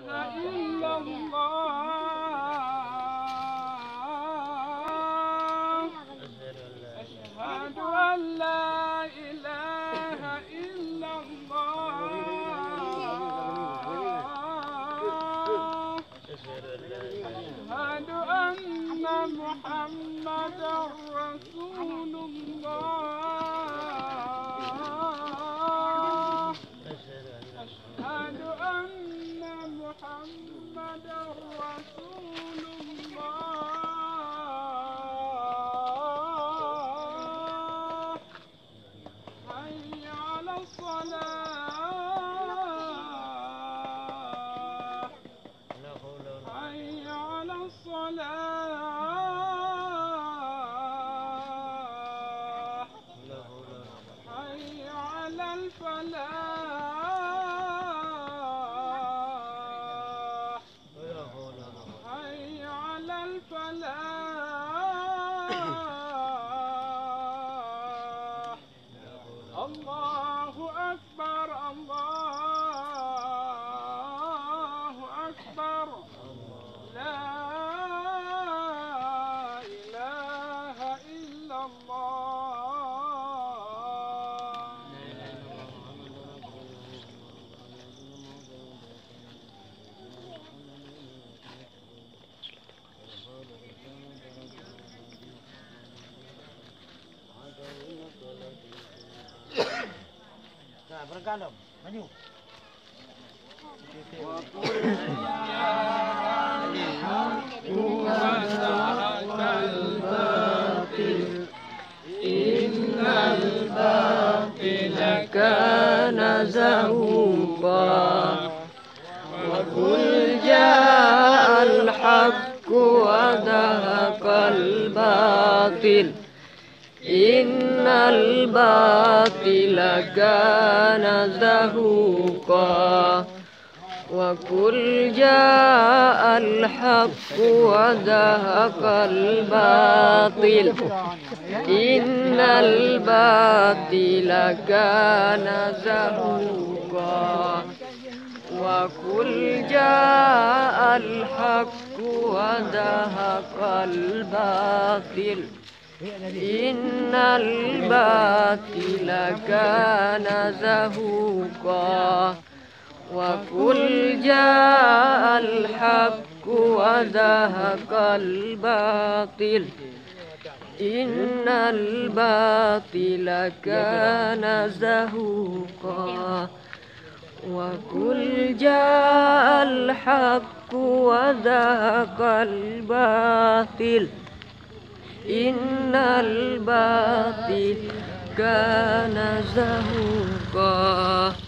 إلا الله أشهد أن لا إله إلا الله أشهد أن محمدا رسول الله أشهد أن محمدا رسول الله حي على الصلاة حي على الصلاة حي على الفلاح حي على الفلاح الله أكبر الله أكبر لا إله إلا الله Nah, berangkat dong, maju. Innal batila kana zahuqa wa qul ja'al haqqu wa zahaqal batil innal batila kana zahuqa wa qul ja'al haqqu wa zahaqal batil innal batila kana zahuqa wa qul ja'al haqqu wa zahaqal batil innal batila kana zahuqa wa qul ja'al haqqu wa zahaqal batil innal batila kana zahuqa wa qul ja'al haqqu wa zahaqal batil innal batila kana zahuqa